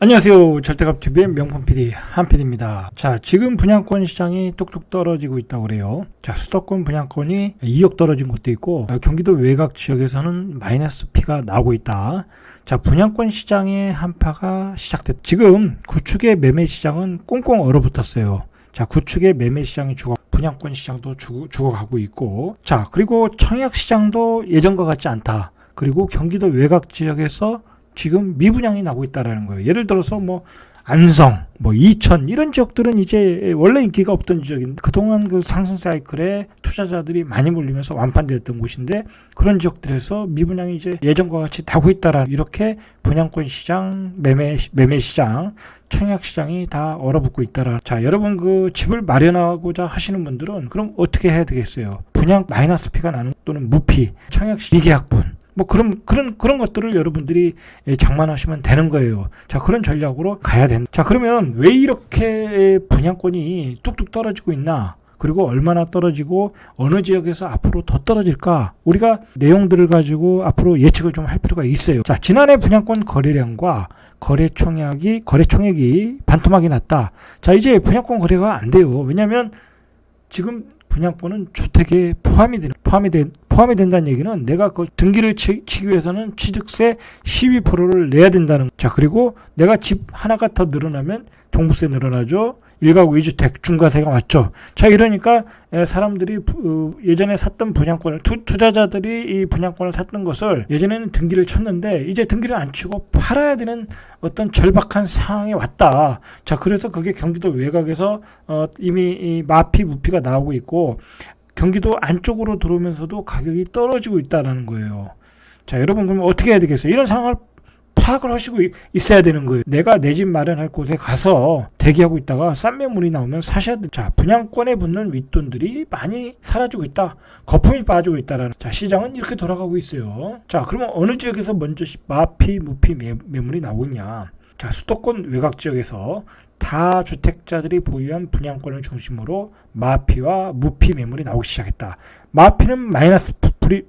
안녕하세요. 절대값TV의 명품 PD 한PD입니다. 자, 지금 분양권 시장이 뚝뚝 떨어지고 있다고 그래요. 자, 수도권 분양권이 2억 떨어진 곳도 있고 경기도 외곽 지역에서는 마이너스 P가 나오고 있다. 자, 분양권 시장의 한파가 시작됐. 지금 구축의 매매 시장은 꽁꽁 얼어붙었어요. 자, 구축의 매매 시장이 분양권 시장도 죽어가고 있고, 자, 그리고 청약 시장도 예전과 같지 않다. 그리고 경기도 외곽 지역에서 지금 미분양이 나고 있다라는 거예요. 예를 들어서 안성, 이천 이런 지역들은 이제 원래 인기가 없던 지역인데 그동안 그 상승 사이클에 투자자들이 많이 몰리면서 완판되었던 곳인데 그런 지역들에서 미분양이 이제 예전과 같이 나고 있다라는 이렇게 분양권 시장, 매매 시장, 청약 시장이 다 얼어붙고 있다라. 자, 여러분 그 집을 마련하고자 하시는 분들은 그럼 어떻게 해야 되겠어요? 분양 마이너스 P가 나는 또는 무피, 청약 미계약분 그런 것들을 여러분들이 장만하시면 되는 거예요. 자, 그런 전략으로 가야 된다. 자, 그러면 왜 이렇게 분양권이 뚝뚝 떨어지고 있나? 그리고 얼마나 떨어지고 어느 지역에서 앞으로 더 떨어질까? 우리가 내용들을 가지고 앞으로 예측을 좀 할 필요가 있어요. 자, 지난해 분양권 거래량과 거래총액이 반토막이 났다. 자, 이제 분양권 거래가 안 돼요. 왜냐하면 지금 분양권은 주택에 포함이 된다는 얘기는 내가 그 등기를 치기 위해서는 취득세 12%를 내야 된다는. 자, 그리고 내가 집 하나가 더 늘어나면 종부세 늘어나죠. 1가구 2주택 중과세가 맞죠. 자, 이러니까 사람들이 예전에 샀던 분양권을 투자자들이 이 분양권을 샀던 것을 예전에는 등기를 쳤는데 이제 등기를 안 치고 팔아야 되는 어떤 절박한 상황에 왔다. 자, 그래서 그게 경기도 외곽에서 이미 이 마피 무피가 나오고 있고 경기도 안쪽으로 들어오면서도 가격이 떨어지고 있다는 거예요. 자, 여러분 그럼 어떻게 해야 되겠어요? 이런 상황을 파악을 하시고 있어야 되는 거예요. 내가 내 집 마련할 곳에 가서 대기하고 있다가 싼 매물이 나오면 사셔야 돼. 자, 분양권에 붙는 윗돈들이 많이 사라지고 있다. 거품이 빠지고 있다라는. 자, 시장은 이렇게 돌아가고 있어요. 자, 그러면 어느 지역에서 먼저 마피, 무피 매물이 나오냐? 자, 수도권 외곽 지역에서 다주택자들이 보유한 분양권을 중심으로 마피와 무피 매물이 나오기 시작했다. 마피는 마이너스 프리,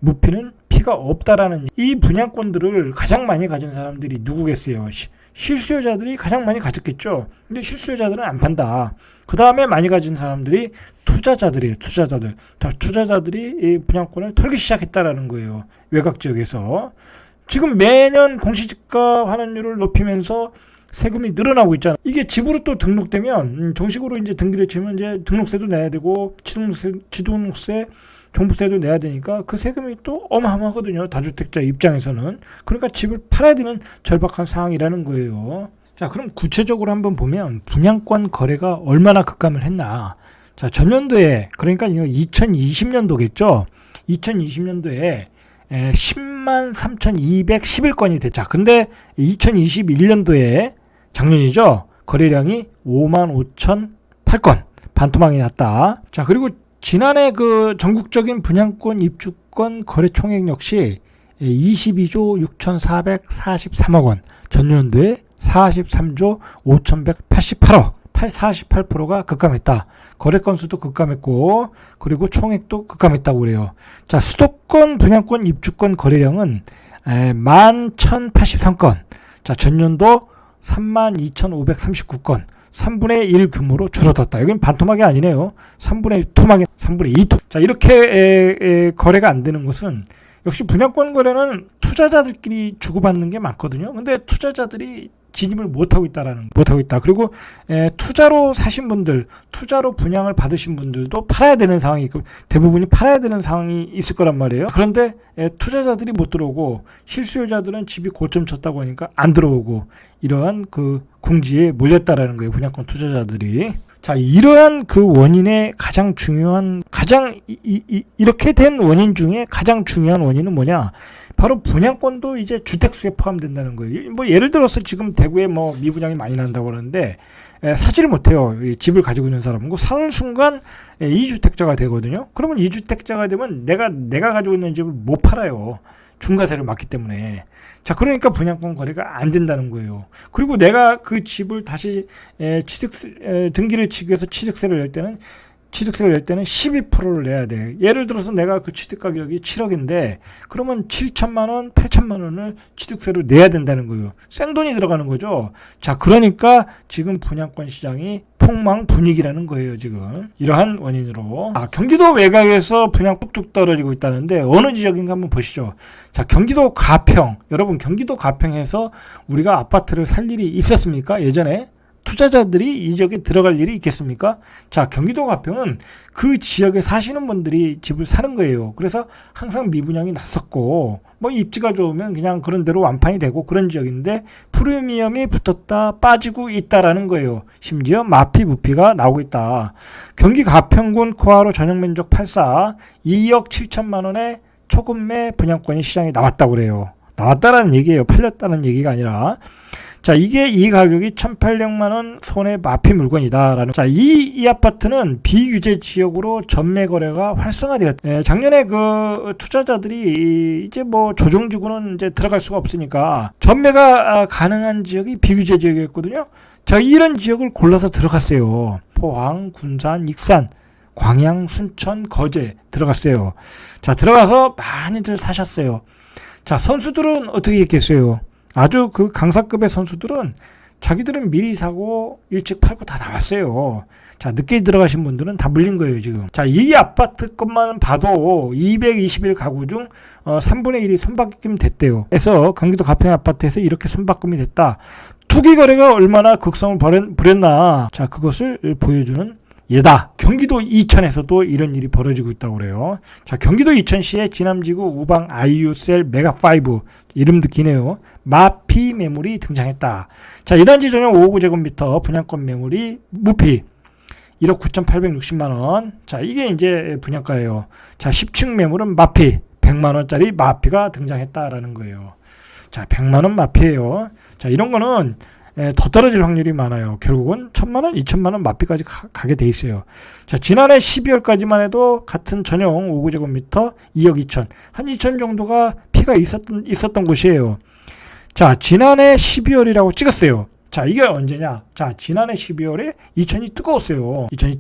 무피는 피가 없다라는. 이 분양권들을 가장 많이 가진 사람들이 누구겠어요? 실수요자들이 가장 많이 가졌겠죠. 근데 실수요자들은 안 판다. 그 다음에 많이 가진 사람들이 투자자들이에요. 투자자들이 이 분양권을 털기 시작했다라는 거예요. 외곽 지역에서. 지금 매년 공시지가 환원율을 높이면서 세금이 늘어나고 있잖아. 이게 집으로 또 등록되면 정식으로 이제 등기를 치면 이제 등록세도 내야 되고 취득세, 종부세도 내야 되니까 그 세금이 또 어마어마하거든요. 다주택자 입장에서는. 그러니까 집을 팔아야 되는 절박한 상황이라는 거예요. 자, 그럼 구체적으로 한번 보면 분양권 거래가 얼마나 급감을 했나. 자, 전년도에 그러니까 이거 2020년도겠죠. 2020년도에 10만 3,211건이 됐자. 근데 2021년도에 작년이죠. 거래량이 5만 5,008건. 반토막이 났다. 자, 그리고 지난해 그 전국적인 분양권 입주권 거래 총액 역시 22조 6,443억 원. 전년도에 43조 5,188억. 48%가 급감했다. 거래 건수도 급감했고 그리고 총액도 급감했다고 그래요. 자, 수도권 분양권 입주권 거래량은 11,083건. 자, 전년도 32,539건. 3분의 1 규모로 줄어들었다. 여기는 반토막이 아니네요. 3분의 2 토막. 자, 이렇게 거래가 안 되는 것은 역시 분양권 거래는 투자자들끼리 주고받는 게 많거든요. 근데 투자자들이 진입을 못하고 있다. 그리고 투자로 사신 분들, 투자로 분양을 받으신 분들도 팔아야 되는 상황이 있고 대부분이 팔아야 되는 상황이 있을 거란 말이에요. 그런데 투자자들이 못 들어오고 실수요자들은 집이 고점 쳤다고 하니까 안 들어오고 이러한 그 궁지에 몰렸다라는 거예요. 분양권 투자자들이. 자, 이러한 그 원인의 가장 중요한 이렇게 된 원인 중에 가장 중요한 원인은 뭐냐? 바로 분양권도 이제 주택수에 포함된다는 거예요. 예를 들어서 지금 대구에 미분양이 많이 난다고 그러는데 사지를 못해요. 집을 가지고 있는 사람은. 사는 순간 2주택자가 되거든요. 그러면 2주택자가 되면 내가 가지고 있는 집을 못 팔아요. 중과세를 맞기 때문에. 자, 그러니까 분양권 거래가 안 된다는 거예요. 그리고 내가 그 집을 다시 등기를 치기 위해서 취득세를 낼 때는 취득세를 낼 때는 12%를 내야 돼. 예를 들어서 내가 그 취득 가격이 7억인데 그러면 7천만 원, 8천만 원을 취득세로 내야 된다는 거예요. 생돈이 들어가는 거죠. 자, 그러니까 지금 분양권 시장이 폭망 분위기라는 거예요, 지금. 이러한 원인으로. 경기도 외곽에서 분양 뚝뚝 떨어지고 있다는데 어느 지역인가 한번 보시죠. 자, 경기도 가평. 여러분, 경기도 가평에서 우리가 아파트를 살 일이 있었습니까? 예전에? 투자자들이 이 지역에 들어갈 일이 있겠습니까? 자, 경기도 가평은 그 지역에 사시는 분들이 집을 사는 거예요. 그래서 항상 미분양이 났었고, 뭐 입지가 좋으면 그냥 그런 대로 완판이 되고 그런 지역인데 프리미엄이 붙었다 빠지고 있다라는 거예요. 심지어 마피 부피가 나오고 있다. 경기 가평군 코하로 전용 면적 84 2억 7천만 원의 초급매 분양권이 시장에 나왔다고 그래요. 나왔다라는 얘기예요. 팔렸다는 얘기가 아니라. 자, 이 가격이 1,800만 원 손해 마피 물건이다라는. 자, 이 아파트는 비규제 지역으로 전매 거래가 활성화되었. 작년에 그 투자자들이 이제 뭐 조정지구는 이제 들어갈 수가 없으니까 전매가 가능한 지역이 비규제 지역이었거든요. 자, 이런 지역을 골라서 들어갔어요. 포항, 군산, 익산, 광양, 순천, 거제 들어갔어요. 자, 들어가서 많이들 사셨어요. 자, 선수들은 어떻게 했겠어요? 아주 그 강사급의 선수들은 자기들은 미리 사고 일찍 팔고 다 나왔어요. 자, 늦게 들어가신 분들은 다 물린 거예요, 지금. 자, 이 아파트 것만 봐도 221 가구 중 3분의 1이 손바뀜 됐대요. 그래서 경기도 가평 아파트에서 이렇게 손바꿈이 됐다. 투기 거래가 얼마나 극성을 부렸나. 자, 그것을 보여주는 예다. 경기도 이천에서도 이런 일이 벌어지고 있다고 그래요. 자, 경기도 이천시의 지남지구 우방 IU셀 메가5 이름도 기네요. 마피 매물이 등장했다. 자, 2단지 전용 559제곱미터 분양권 매물이 무피 1억 9,860만 원. 자, 이게 이제 분양가예요. 자, 10층 매물은 마피 100만 원짜리 마피가 등장했다라는 거예요. 자, 100만 원 마피예요. 자, 이런 거는 더 떨어질 확률이 많아요. 결국은 1,000만 원, 2,000만 원 마피까지 가게 돼 있어요. 자, 지난해 12월까지만 해도 같은 전용 5구제곱미터 2억 2천, 한 2천 정도가 피가 있었던 곳이에요. 자, 지난해 12월이라고 찍었어요. 자, 이게 언제냐? 자, 지난해 12월에 이천이 뜨거웠어요. 이천이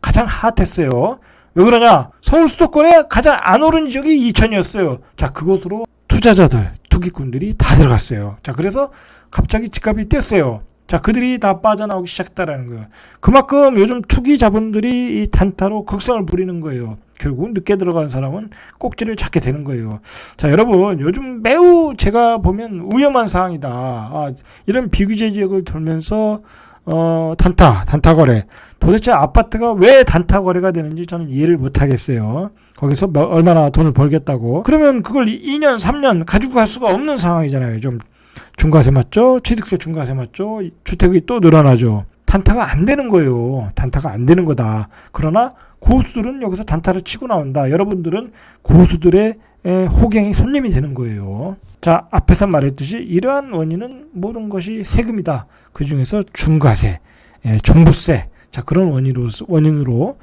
가장 핫했어요. 왜 그러냐? 서울 수도권에 가장 안 오른 지역이 이천이었어요. 자, 그곳으로 투자자들, 투기꾼들이 다 들어갔어요. 자, 그래서 갑자기 집값이 뛰었어요. 자, 그들이 다 빠져나오기 시작했다라는 거예요. 그만큼 요즘 투기 자본들이 이 단타로 극성을 부리는 거예요. 결국 늦게 들어간 사람은 꼭지를 찾게 되는 거예요. 자, 여러분, 요즘 매우 제가 보면 위험한 상황이다. 이런 비규제 지역을 돌면서 단타 거래. 도대체 아파트가 왜 단타 거래가 되는지 저는 이해를 못 하겠어요. 거기서 얼마나 돈을 벌겠다고. 그러면 그걸 2년, 3년 가지고 갈 수가 없는 상황이잖아요. 좀 중과세 맞죠? 취득세 중과세 맞죠? 주택이 또 늘어나죠. 단타가 안 되는 거예요. 단타가 안 되는 거다. 그러나 고수들은 여기서 단타를 치고 나온다. 여러분들은 고수들의 호갱이 손님이 되는 거예요. 자, 앞에서 말했듯이 이러한 원인은 모든 것이 세금이다. 그 중에서 중과세, 종부세, 자, 그런 원인으로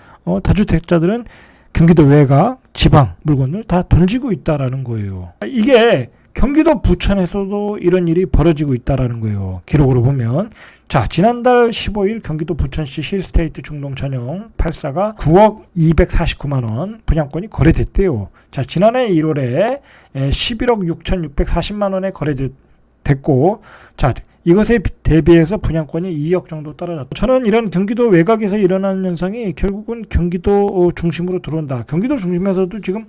다주택자들은 경기도 외곽, 지방 물건을 다 던지고 있다라는 거예요. 이게 경기도 부천에서도 이런 일이 벌어지고 있다라는 거예요. 기록으로 보면. 자, 지난달 15일 경기도 부천시 힐스테이트 중동 전용 84가 9억 249만 원 분양권이 거래됐대요. 자, 지난해 1월에 11억 6,640만 원에 거래됐고, 자, 이것에 대비해서 분양권이 2억 정도 떨어졌다. 저는 이런 경기도 외곽에서 일어나는 현상이 결국은 경기도 중심으로 들어온다. 경기도 중심에서도 지금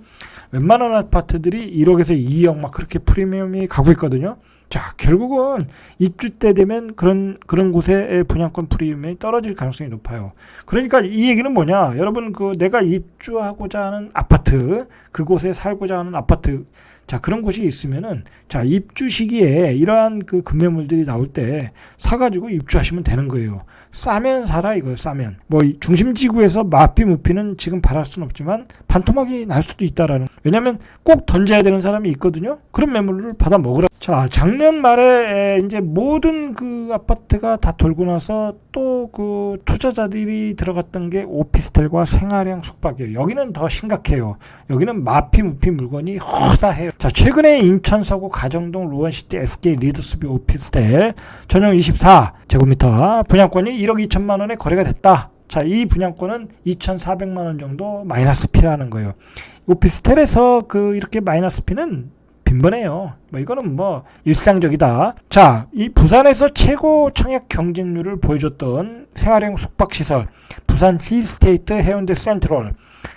웬만한 아파트들이 1억에서 2억 막 그렇게 프리미엄이 가고 있거든요. 자, 결국은 입주 때 되면 그런 곳에 분양권 프리미엄이 떨어질 가능성이 높아요. 그러니까 이 얘기는 뭐냐? 여러분, 내가 입주하고자 하는 아파트, 그곳에 살고자 하는 아파트, 자, 그런 곳이 있으면은, 자, 입주 시기에 이러한 그 급매물들이 나올 때 사가지고 입주하시면 되는 거예요. 싸면 사라, 이거예요, 싸면. 뭐, 중심지구에서 마피, 무피는 지금 바랄 수는 없지만, 반토막이 날 수도 있다라는. 왜냐면 꼭 던져야 되는 사람이 있거든요? 그런 매물을 받아 먹으라. 자, 작년 말에 이제 모든 그 아파트가 다 돌고 나서 또 그 투자자들이 들어갔던 게 오피스텔과 생활형 숙박이에요. 여기는 더 심각해요. 여기는 마피, 무피 물건이 허다해요. 자, 최근에 인천 서구 가정동 루원시티 SK 리더스비 오피스텔 전용 24제곱미터 분양권이 1억 2천만 원에 거래가 됐다. 자, 이 분양권은 2,400만 원 정도 마이너스 P라는 거예요. 오피스텔에서 이렇게 마이너스 P는 빈번해요. 이거는 일상적이다. 자, 이 부산에서 최고 청약 경쟁률을 보여줬던 생활형 숙박시설 부산 힐스테이트 해운대 센트럴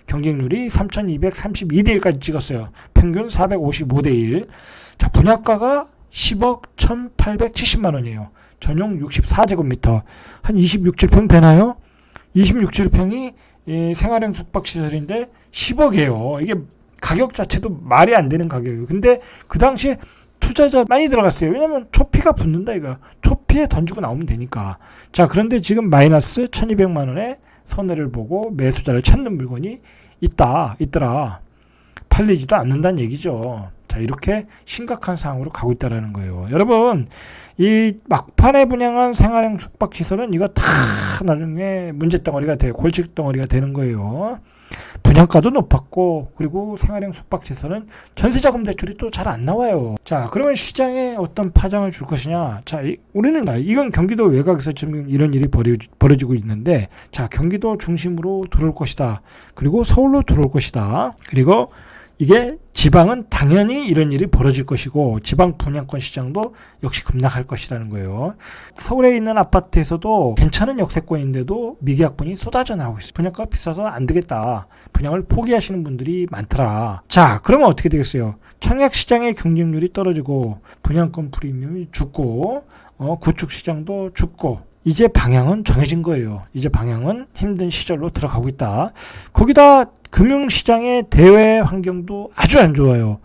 경쟁률이 3,232대 1까지 찍었어요. 평균 455대 1. 자, 분양가가 10억 1,870만 원이에요. 전용 64제곱미터 한 26제곱평 되나요? 26제곱평이 생활형 숙박시설인데 10억이에요. 이게 가격 자체도 말이 안 되는 가격이에요. 근데 그 당시에 투자자 많이 들어갔어요. 왜냐면 초피가 붙는다 이거. 초피에 던지고 나오면 되니까. 자, 그런데 지금 마이너스 1,200만 원의 손해를 보고 매수자를 찾는 물건이 있더라. 팔리지도 않는다는 얘기죠. 자, 이렇게 심각한 상황으로 가고 있다라는 거예요. 여러분, 이 막판에 분양한 생활형 숙박시설은 이거 다 나중에 문제덩어리가 돼요. 골칫덩어리가 되는 거예요. 분양가도 높았고, 그리고 생활형 숙박시설은 전세자금 대출이 또 잘 안 나와요. 자, 그러면 시장에 어떤 파장을 줄 것이냐? 자, 우리는 이건 경기도 외곽에서 지금 이런 일이 벌어지고 있는데, 자, 경기도 중심으로 들어올 것이다. 그리고 서울로 들어올 것이다. 그리고 이게 지방은 당연히 이런 일이 벌어질 것이고 지방 분양권 시장도 역시 급락할 것이라는 거예요. 서울에 있는 아파트에서도 괜찮은 역세권인데도 미계약분이 쏟아져 나오고 있어요. 분양가가 비싸서 안 되겠다. 분양을 포기하시는 분들이 많더라. 자, 그러면 어떻게 되겠어요? 청약 시장의 경쟁률이 떨어지고 분양권 프리미엄이 죽고 구축 시장도 죽고 이제 방향은 정해진 거예요. 이제 방향은 힘든 시절로 들어가고 있다. 거기다 금융시장의 대외 환경도 아주 안 좋아요.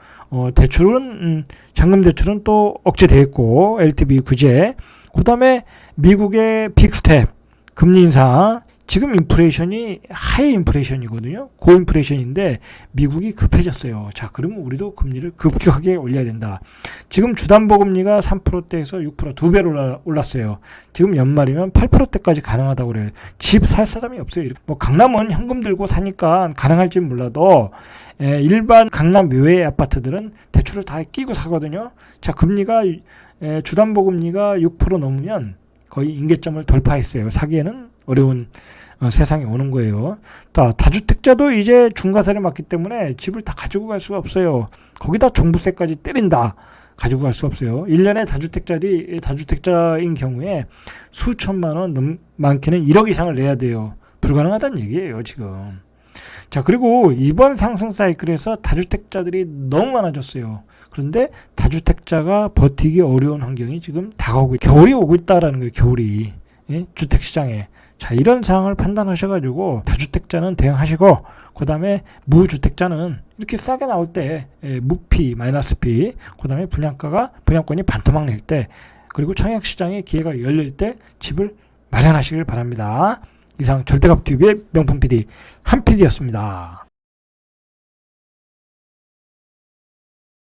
대출은 잔금 대출은 또 억제돼 있고 LTV 구제. 그다음에 미국의 빅스텝 금리 인상. 지금 인플레이션이 하이 인플레이션이거든요. 고인플레이션인데 미국이 급해졌어요. 자, 그러면 우리도 금리를 급격하게 올려야 된다. 지금 주담보금리가 3%대에서 6% 2배로 올랐어요. 지금 연말이면 8%대까지 가능하다고 그래요. 집 살 사람이 없어요. 강남은 현금 들고 사니까 가능할지 몰라도 일반 강남 외의 아파트들은 대출을 다 끼고 사거든요. 자, 금리가 주담보금리가 6% 넘으면 거의 임계점을 돌파했어요. 사기에는 어려운 세상이 오는 거예요. 다주택자도 이제 중과세를 맞기 때문에 집을 다 가지고 갈 수가 없어요. 거기다 종부세까지 때린다. 가지고 갈 수 없어요. 1년에 다주택자인 경우에 수천만 원, 많게는 1억 이상을 내야 돼요. 불가능하다는 얘기예요, 지금. 자, 그리고 이번 상승 사이클에서 다주택자들이 너무 많아졌어요. 그런데 다주택자가 버티기 어려운 환경이 지금 다가오고 겨울이 오고 있다라는 거예요. 겨울이. 예? 주택시장에. 자, 이런 상황을 판단하셔가지고 다주택자는 대응하시고 그 다음에 무주택자는 이렇게 싸게 나올 때 무피, 마이너스 피, 그 다음에 분양권이 반토막 낼 때 그리고 청약시장의 기회가 열릴 때 집을 마련하시길 바랍니다. 이상 절대값TV의 명품 PD 한 PD였습니다.